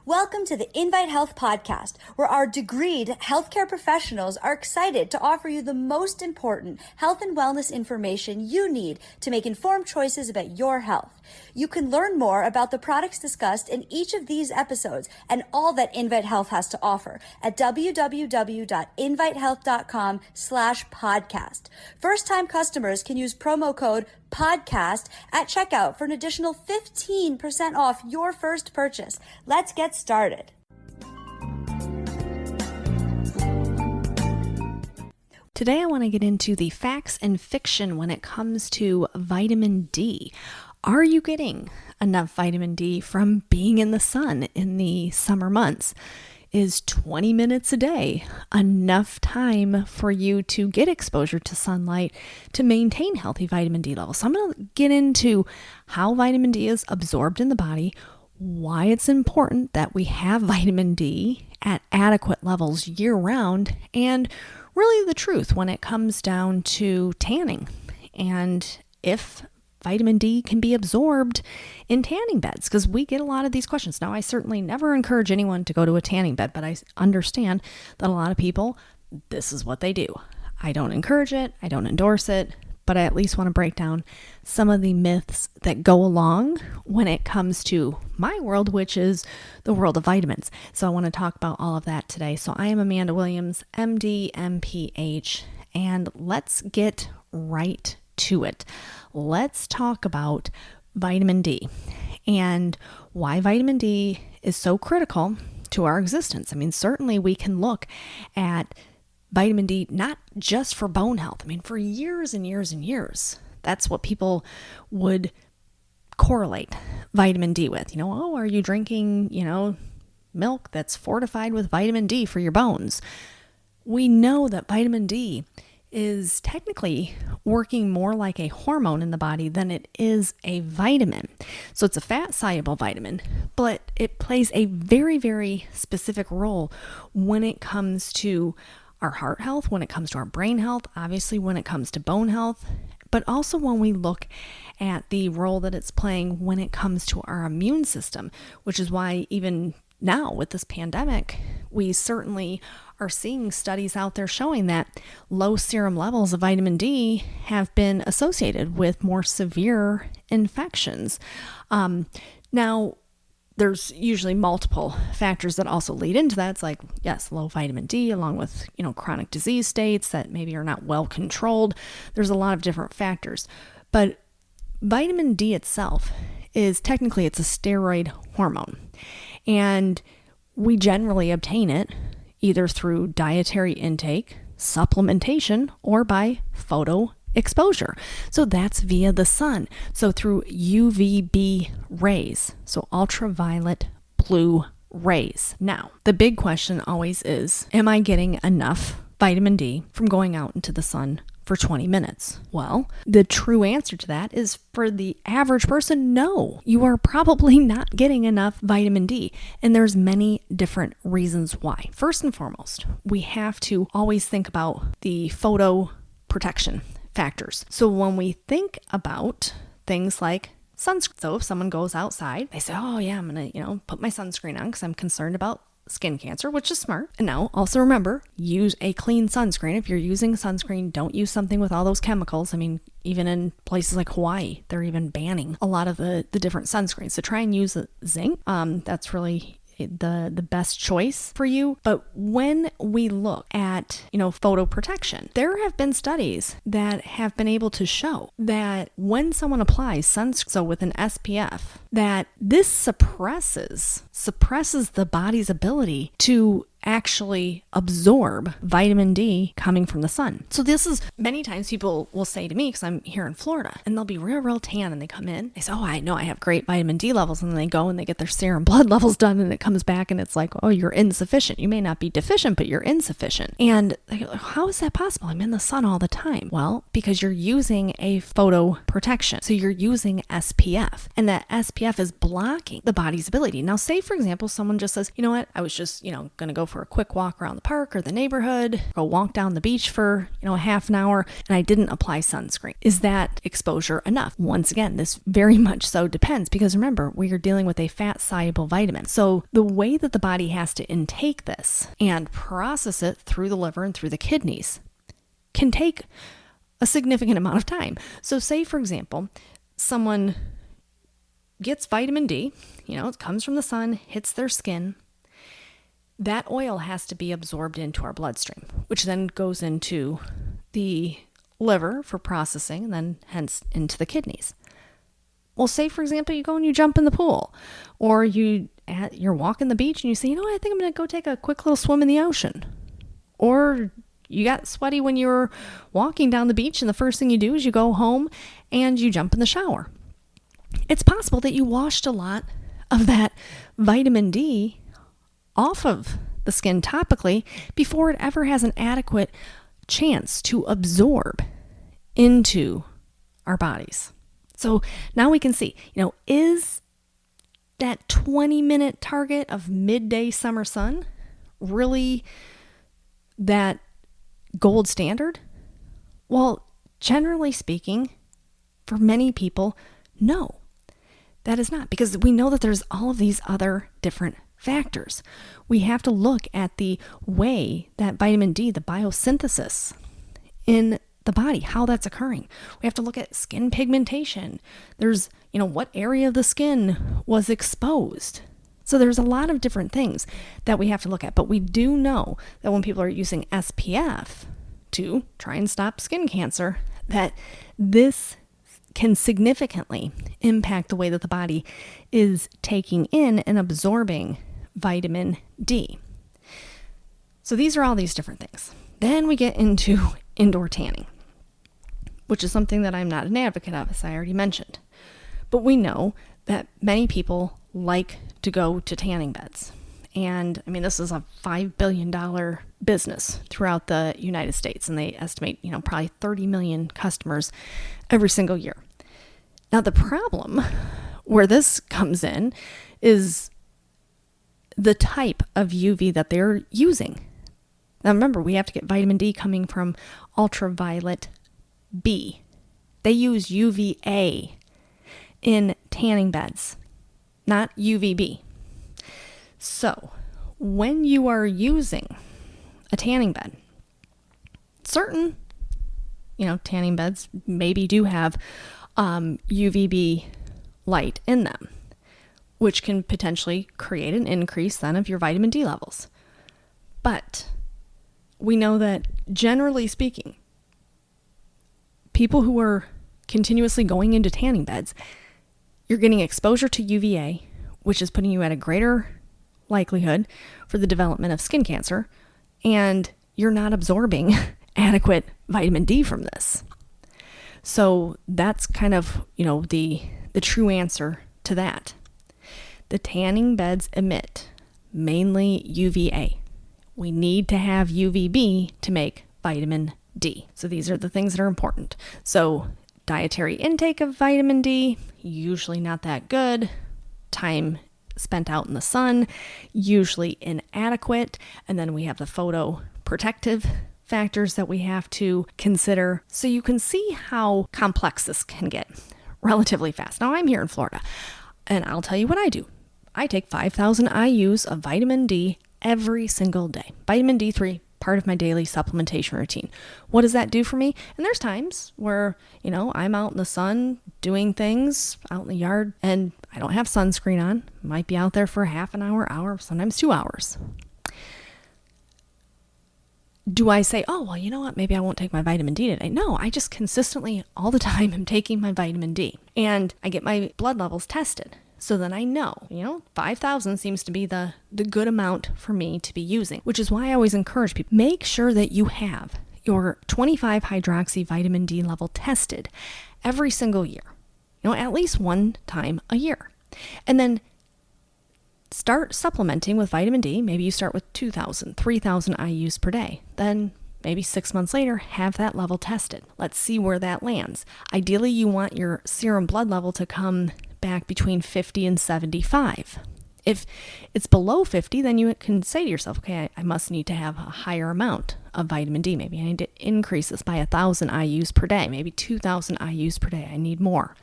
Welcome to the Invite Health podcast, where our degreed healthcare professionals are excited to offer you the most important health and wellness information you need to make informed choices about your health. You can learn more about the products discussed in each of these episodes and all that Invite Health has to offer at www.invitehealth.com/podcast. First-time customers can use promo code podcast at checkout for an additional 15% off your first purchase. Let's get started. Today I want to get into the facts and fiction when it comes to vitamin D. Are you getting enough vitamin D from being in the sun in the summer months? Is 20 minutes a day enough time for you to get exposure to sunlight to maintain healthy vitamin D levels? So I'm going to get into how vitamin D is absorbed in the body, why it's important that we have vitamin D at adequate levels year-round, and really the truth when it comes down to tanning and if vitamin D can be absorbed in tanning beds, because we get a lot of these questions. Now, I certainly never encourage anyone to go to a tanning bed, but I understand that a lot of people, this is what they do. I don't encourage it, I don't endorse it, but I at least want to break down some of the myths that go along when it comes to my world, which is the world of vitamins. So I want to talk about all of that today. So I am Amanda Williams, MD, MPH, and let's get right to it. Let's talk about vitamin D and why vitamin D is so critical to our existence. I mean, certainly we can look at vitamin D not just for bone health. I mean, for years and years and years, that's what people would correlate vitamin D with. Oh, are you drinking, milk that's fortified with vitamin D for your bones? We know that vitamin D is technically working more like a hormone in the body than it is a vitamin. So it's a fat-soluble vitamin, but it plays a very, very specific role when it comes to our heart health, when it comes to our brain health, obviously when it comes to bone health, but also when we look at the role that it's playing when it comes to our immune system, which is why even now with this pandemic, we certainly are seeing studies out there showing that low serum levels of vitamin D have been associated with more severe infections. Now, there's usually multiple factors that also lead into that. It's like, yes, low vitamin D along with, chronic disease states that maybe are not well controlled. There's a lot of different factors. But vitamin D itself is technically, it's a steroid hormone. And we generally obtain it either through dietary intake, supplementation, or by photo exposure. So that's via the sun. So through UVB rays, so ultraviolet blue rays. Now, the big question always is, am I getting enough vitamin D from going out into the sun for 20 minutes? Well, the true answer to that is for the average person, no. You are probably not getting enough vitamin D, and there's many different reasons why. First and foremost, we have to always think about the photo protection factors. So when we think about things like sunscreen, so if someone goes outside, they say, oh yeah, I'm gonna, put my sunscreen on because I'm concerned about skin cancer, which is smart. And now also remember, use a clean sunscreen. If you're using sunscreen, don't use something with all those chemicals. I mean, even in places like Hawaii, they're even banning a lot of the different sunscreens. So try and use zinc. That's really the best choice for you. But when we look at, photo protection, there have been studies that have been able to show that when someone applies sunscreen, so with an SPF, that this suppresses the body's ability to actually absorb vitamin D coming from the sun. So this is, many times people will say to me, because I'm here in Florida, and they'll be real tan and they come in, they say, oh, I know I have great vitamin D levels, and then they go and they get their serum blood levels done, and it comes back and it's like, oh, you're insufficient. You may not be deficient, but you're insufficient. And they go, how is that possible? I'm in the sun all the time. Well, because you're using a photo protection. So you're using SPF, and that SPF is blocking the body's ability. Now, say for example, someone just says, you know what, I was just, going to go for for a quick walk around the park or the neighborhood, go walk down the beach for, a half an hour, and I didn't apply sunscreen. Is that exposure enough? Once again, this very much so depends, because remember, we are dealing with a fat-soluble vitamin. So the way that the body has to intake this and process it through the liver and through the kidneys can take a significant amount of time. So say, for example, someone gets vitamin D, it comes from the sun, hits their skin. That oil has to be absorbed into our bloodstream, which then goes into the liver for processing and then hence into the kidneys. Well, say, for example, you go and you jump in the pool, or you're walking the beach and you say, I think I'm going to go take a quick little swim in the ocean. Or you got sweaty when you were walking down the beach, and the first thing you do is you go home and you jump in the shower. It's possible that you washed a lot of that vitamin D off of the skin topically before it ever has an adequate chance to absorb into our bodies. So now we can see, is that 20-minute target of midday summer sun really that gold standard? Well, generally speaking, for many people, no, that is not, because we know that there's all of these other different factors. We have to look at the way that vitamin D, the biosynthesis in the body, how that's occurring. We have to look at skin pigmentation. There's, what area of the skin was exposed. So there's a lot of different things that we have to look at. But we do know that when people are using SPF to try and stop skin cancer, that this can significantly impact the way that the body is taking in and absorbing vitamin D. So these are all these different things. Then we get into indoor tanning, which is something that I'm not an advocate of, as I already mentioned. But we know that many people like to go to tanning beds. And this is a $5 billion business throughout the United States. And they estimate, probably 30 million customers every single year. Now, the problem where this comes in is the type of UV that they're using. Now, remember, we have to get vitamin D coming from ultraviolet B. They use UVA in tanning beds, not UVB. So, when you are using a tanning bed, certain, tanning beds maybe do have UVB light in them, which can potentially create an increase then of your vitamin D levels. But we know that generally speaking, people who are continuously going into tanning beds, you're getting exposure to UVA, which is putting you at a greater likelihood for the development of skin cancer, and you're not absorbing adequate vitamin D from this. So that's kind of, the true answer to that. The tanning beds emit mainly UVA. We need to have UVB to make vitamin D. So these are the things that are important. So dietary intake of vitamin D, usually not that good. Time spent out in the sun, usually inadequate. And then we have the photoprotective factors that we have to consider. So you can see how complex this can get relatively fast. Now, I'm here in Florida, and I'll tell you what I do. I take 5,000 IUs of vitamin D every single day. Vitamin D3, part of my daily supplementation routine. What does that do for me? And there's times where, I'm out in the sun doing things out in the yard and I don't have sunscreen on. Might be out there for half an hour, sometimes 2 hours. Do I say, oh, well, you know what? Maybe I won't take my vitamin D today. No, I just consistently all the time am taking my vitamin D, and I get my blood levels tested. So then I know, 5,000 seems to be the good amount for me to be using, which is why I always encourage people, make sure that you have your 25 hydroxy vitamin D level tested every single year, at least one time a year. And then start supplementing with vitamin D. Maybe you start with 2,000, 3,000 IUs per day. Then maybe 6 months later, have that level tested. Let's see where that lands. Ideally, you want your serum blood level to come back between 50 and 75 If it's below 50, then you can say to yourself, okay, I must need to have a higher amount of vitamin D. Maybe I need to increase this by 1,000 IUs per day, maybe 2,000 IUs per day. I need more.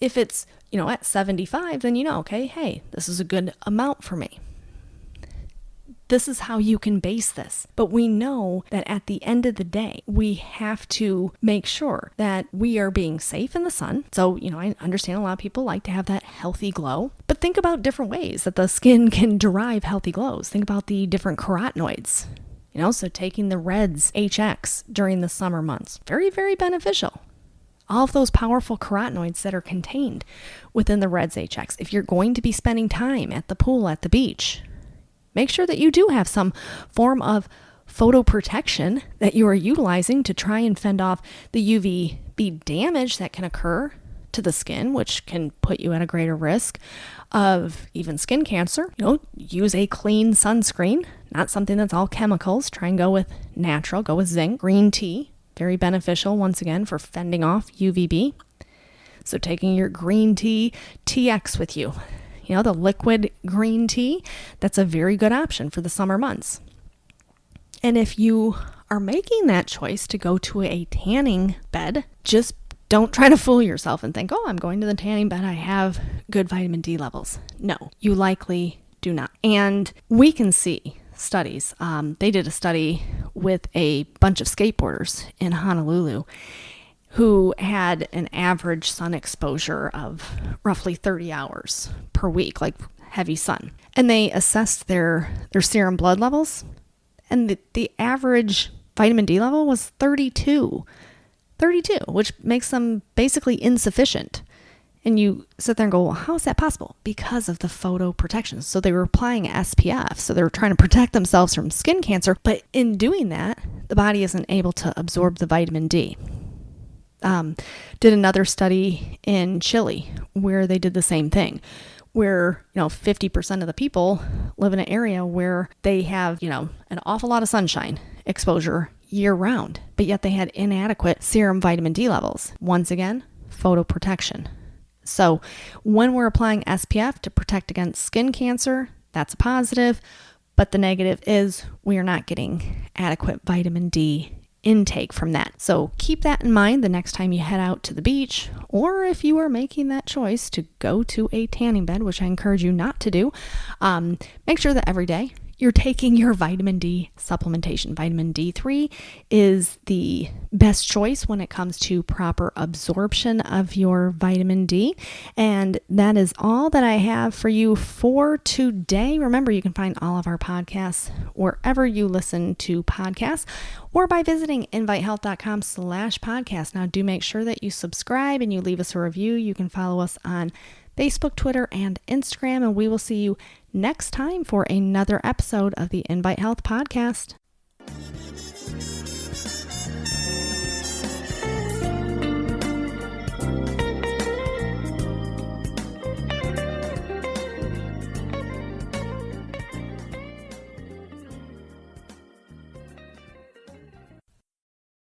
If it's, at 75, then okay, hey, this is a good amount for me. This is how you can base this. But we know that at the end of the day, we have to make sure that we are being safe in the sun. So, I understand a lot of people like to have that healthy glow, but think about different ways that the skin can derive healthy glows. Think about the different carotenoids, so taking the Reds HX during the summer months, very, very beneficial. All of those powerful carotenoids that are contained within the Reds HX. If you're going to be spending time at the pool, at the beach, make sure that you do have some form of photo protection that you are utilizing to try and fend off the UVB damage that can occur to the skin, which can put you at a greater risk of even skin cancer. Use a clean sunscreen, not something that's all chemicals. Try and go with natural, go with zinc. Green tea, very beneficial once again for fending off UVB. So taking your green tea TX with you. The liquid green tea, that's a very good option for the summer months. And if you are making that choice to go to a tanning bed, just don't try to fool yourself and think, I'm going to the tanning bed, I have good vitamin D levels. No, you likely do not. And we can see studies. They did a study with a bunch of skateboarders in Honolulu who had an average sun exposure of roughly 30 hours per week, like heavy sun. And they assessed their serum blood levels, and the average vitamin D level was 32, which makes them basically insufficient. And you sit there and go, well, how is that possible? Because of the photo protection. So they were applying SPF. So they were trying to protect themselves from skin cancer. But in doing that, the body isn't able to absorb the vitamin D. Did another study in Chile where they did the same thing, where 50% of the people live in an area where they have an awful lot of sunshine exposure year round, but yet they had inadequate serum vitamin D levels. Once again, photoprotection. So when we're applying SPF to protect against skin cancer, that's a positive, but the negative is we are not getting adequate vitamin D intake from that. So keep that in mind the next time you head out to the beach, or if you are making that choice to go to a tanning bed, which I encourage you not to do. Make sure that every day you're taking your vitamin D supplementation. Vitamin D3 is the best choice when it comes to proper absorption of your vitamin D. And that is all that I have for you for today. Remember, you can find all of our podcasts wherever you listen to podcasts or by visiting invitehealth.com/podcast. Now, do make sure that you subscribe and you leave us a review. You can follow us on Facebook, Twitter, and Instagram, and we will see you next time for another episode of the Invite Health Podcast.